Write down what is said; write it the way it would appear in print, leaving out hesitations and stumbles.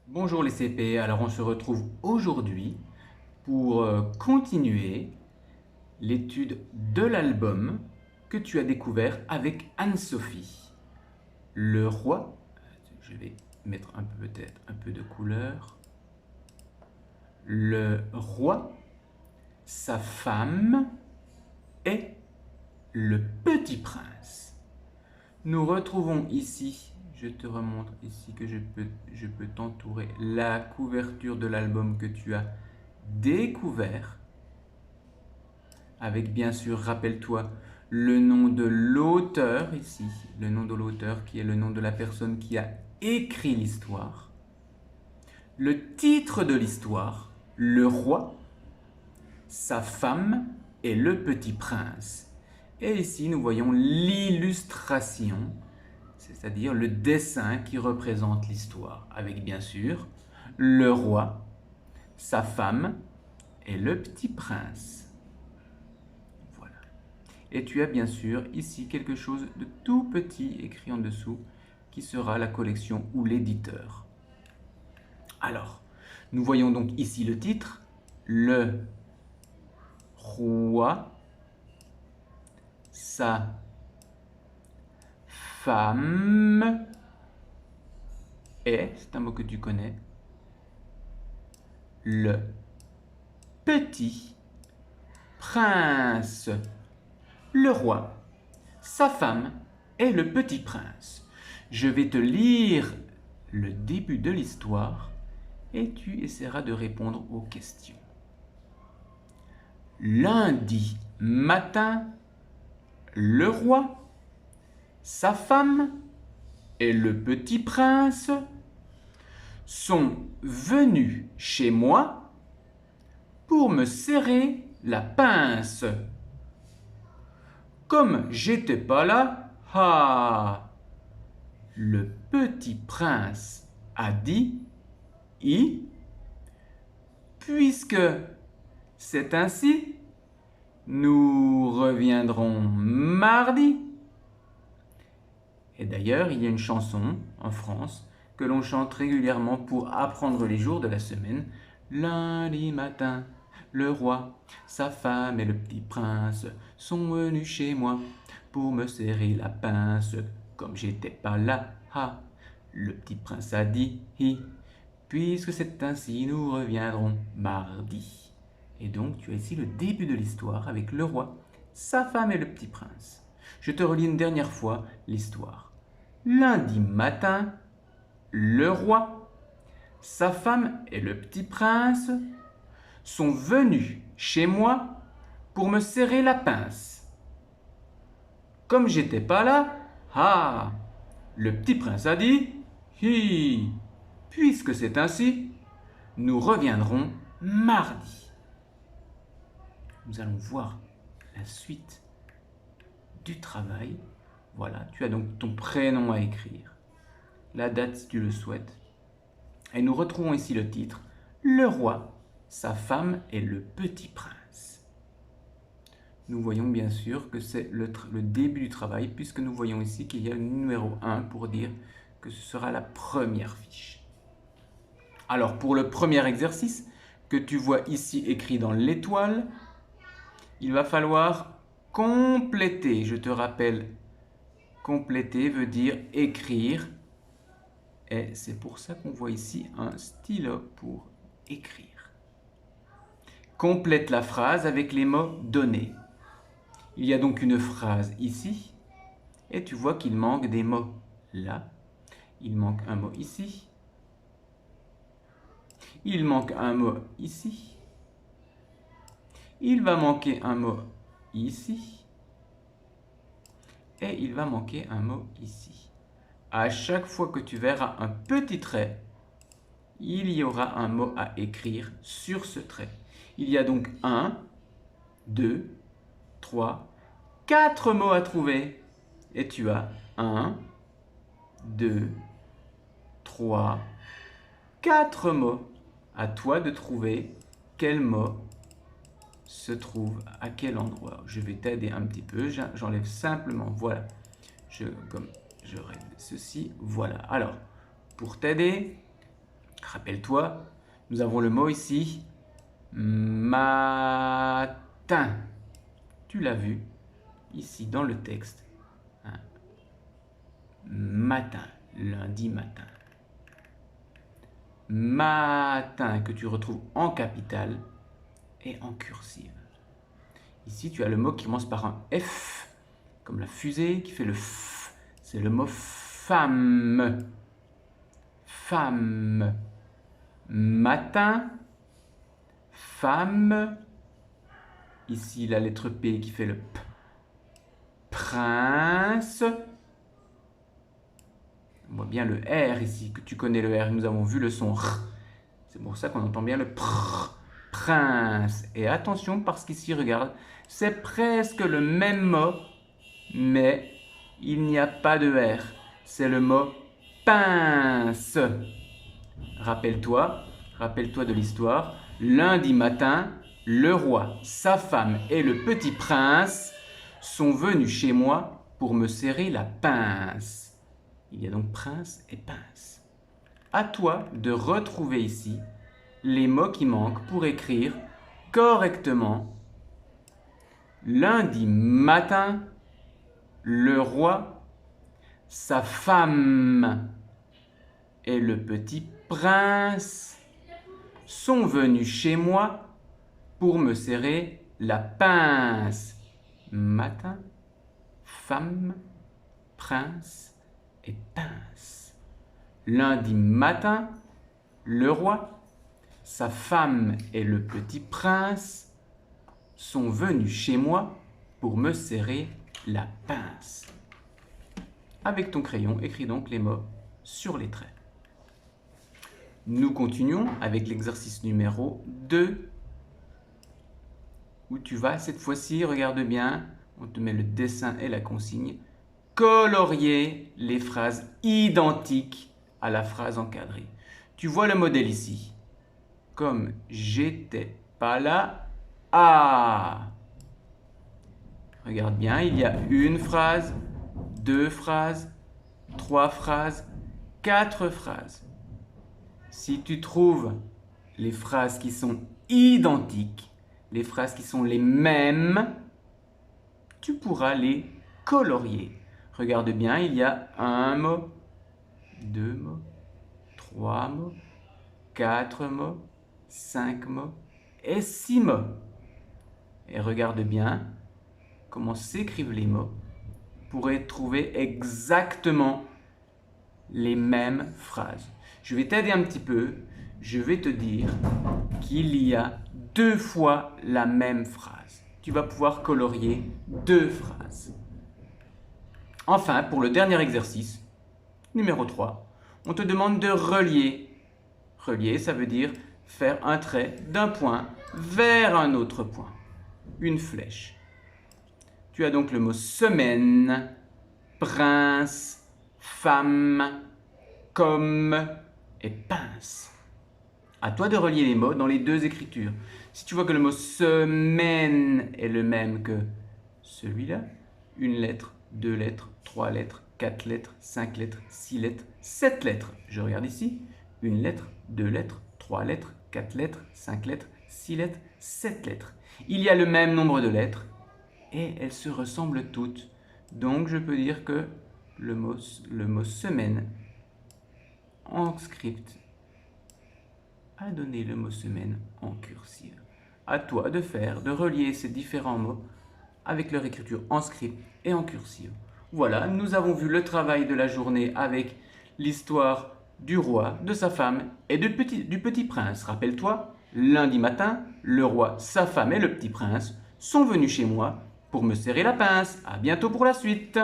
Bonjour les CP, alors on se retrouve aujourd'hui pour continuer l'étude de l'album que tu as découvert avec Anne-Sophie. Le roi, je vais mettre peut-être un peu de couleur. Le roi, sa femme et le petit prince. Nous retrouvons ici, je te remontre ici que je peux t'entourer, la couverture de l'album que tu as découvert, avec bien sûr, rappelle-toi, le nom de l'auteur ici, le nom de l'auteur qui est le nom de la personne qui a écrit l'histoire, le titre de l'histoire, le roi, sa femme et le petit prince. Et ici, nous voyons l'illustration, c'est-à-dire le dessin qui représente l'histoire, avec bien sûr le roi, sa femme et le petit prince. Voilà. Et tu as bien sûr ici quelque chose de tout petit écrit en dessous qui sera la collection ou l'éditeur. Alors, nous voyons donc ici le titre, le roi, sa femme et, c'est un mot que tu connais, le petit prince. Le roi, sa femme et le petit prince. Je vais te lire le début de l'histoire et tu essaieras de répondre aux questions. Lundi matin, le roi, sa femme et le petit prince sont venus chez moi pour me serrer la pince. Comme j'étais pas là, le petit prince a dit puisque c'est ainsi, nous reviendrons mardi. Et d'ailleurs, il y a une chanson en France que l'on chante régulièrement pour apprendre les jours de la semaine. Lundi matin, le roi, sa femme et le petit prince sont venus chez moi pour me serrer la pince. Comme j'étais pas là, le petit prince a dit puisque c'est ainsi, nous reviendrons mardi. Et donc, tu as ici le début de l'histoire avec le roi, sa femme et le petit prince. Je te relis une dernière fois l'histoire. Lundi matin, le roi, sa femme et le petit prince sont venus chez moi pour me serrer la pince. Comme j'étais pas là, le petit prince a dit puisque c'est ainsi, nous reviendrons mardi. Nous allons voir la suite du travail. Voilà, tu as donc ton prénom à écrire, la date si tu le souhaites. Et nous retrouvons ici le titre, le roi, sa femme et le petit prince. Nous voyons bien sûr que c'est le début du travail, puisque nous voyons ici qu'il y a le numéro 1 pour dire que ce sera la première fiche. Alors pour le premier exercice, que tu vois ici écrit dans l'étoile, il va falloir compléter. Je te rappelle, compléter veut dire écrire. Et c'est pour ça qu'on voit ici un stylo pour écrire. Complète la phrase avec les mots donnés. Il y a donc une phrase ici. Et tu vois qu'il manque des mots là. Il manque un mot ici. Il manque un mot ici. Il va manquer un mot ici. Et il va manquer un mot ici. À chaque fois que tu verras un petit trait, il y aura un mot à écrire sur ce trait. Il y a donc 1, 2, 3, 4 mots à trouver. Et tu as 1, 2, 3, 4 mots. À toi de trouver quel mot se trouve à quel endroit. Je vais t'aider un petit peu. J'enlève simplement, voilà. Comme je règle ceci, voilà. Alors, pour t'aider, Rappelle-toi, nous avons le mot ici, matin. Tu l'as vu ici dans le texte. Hein. Matin, lundi matin. Matin que tu retrouves en capitale et en cursive. Ici, tu as le mot qui commence par un F, comme la fusée qui fait le F. C'est le mot femme. Femme. Matin. Femme. Ici, la lettre P qui fait le P. Prince. On voit bien le R ici, que tu connais le R. Nous avons vu le son R. C'est pour ça qu'on entend bien le PR. Prince. Et attention, parce qu'ici, regarde, c'est presque le même mot, mais il n'y a pas de R. C'est le mot pince. Rappelle-toi de l'histoire. Lundi matin, le roi, sa femme et le petit prince sont venus chez moi pour me serrer la pince. Il y a donc prince et pince. À toi de retrouver ici les mots qui manquent pour écrire correctement. Lundi matin, le roi, sa femme et le petit prince sont venus chez moi pour me serrer la pince. Matin, femme, prince et pince. Lundi matin, le roi, sa femme et le petit prince sont venus chez moi pour me serrer la pince. Avec ton crayon, écris donc les mots sur les traits. Nous continuons avec l'exercice numéro 2, où tu vas cette fois-ci, regarde bien, on te met le dessin et la consigne, colorier les phrases identiques à la phrase encadrée. Tu vois le modèle ici, comme j'étais pas là, ah. Regarde bien, il y a une phrase, 2 phrases, 3 phrases, 4 phrases. Si tu trouves les phrases qui sont identiques, les phrases qui sont les mêmes, tu pourras les colorier. Regarde bien, il y a un mot, 2 mots, 3 mots, 4 mots, 5 mots et 6 mots. Et regarde bien comment s'écrivent les mots pour trouver exactement les mêmes phrases. Je vais t'aider un petit peu. Je vais te dire qu'il y a 2 fois la même phrase. Tu vas pouvoir colorier 2 phrases. Enfin, pour le dernier exercice, numéro 3, on te demande de relier. Relier, ça veut dire faire un trait d'un point vers un autre point. Une flèche. Tu as donc le mot semaine, prince, femme, comme et pince. À toi de relier les mots dans les 2 écritures. Si tu vois que le mot semaine est le même que celui-là, une lettre, 2 lettres, 3 lettres, 4 lettres, 5 lettres, 6 lettres, 7 lettres. Je regarde ici, une lettre, 2 lettres, 3 lettres, 4 lettres, 5 lettres, 6 lettres, 7 lettres. Il y a le même nombre de lettres et elles se ressemblent toutes. Donc je peux dire que le mot semaine en script a donné le mot semaine en cursive. À toi de relier ces différents mots avec leur écriture en script et en cursive. Voilà, nous avons vu le travail de la journée avec l'histoire du roi, de sa femme et du petit prince. Rappelle-toi, lundi matin, le roi, sa femme et le petit prince sont venus chez moi pour me serrer la pince. À bientôt pour la suite.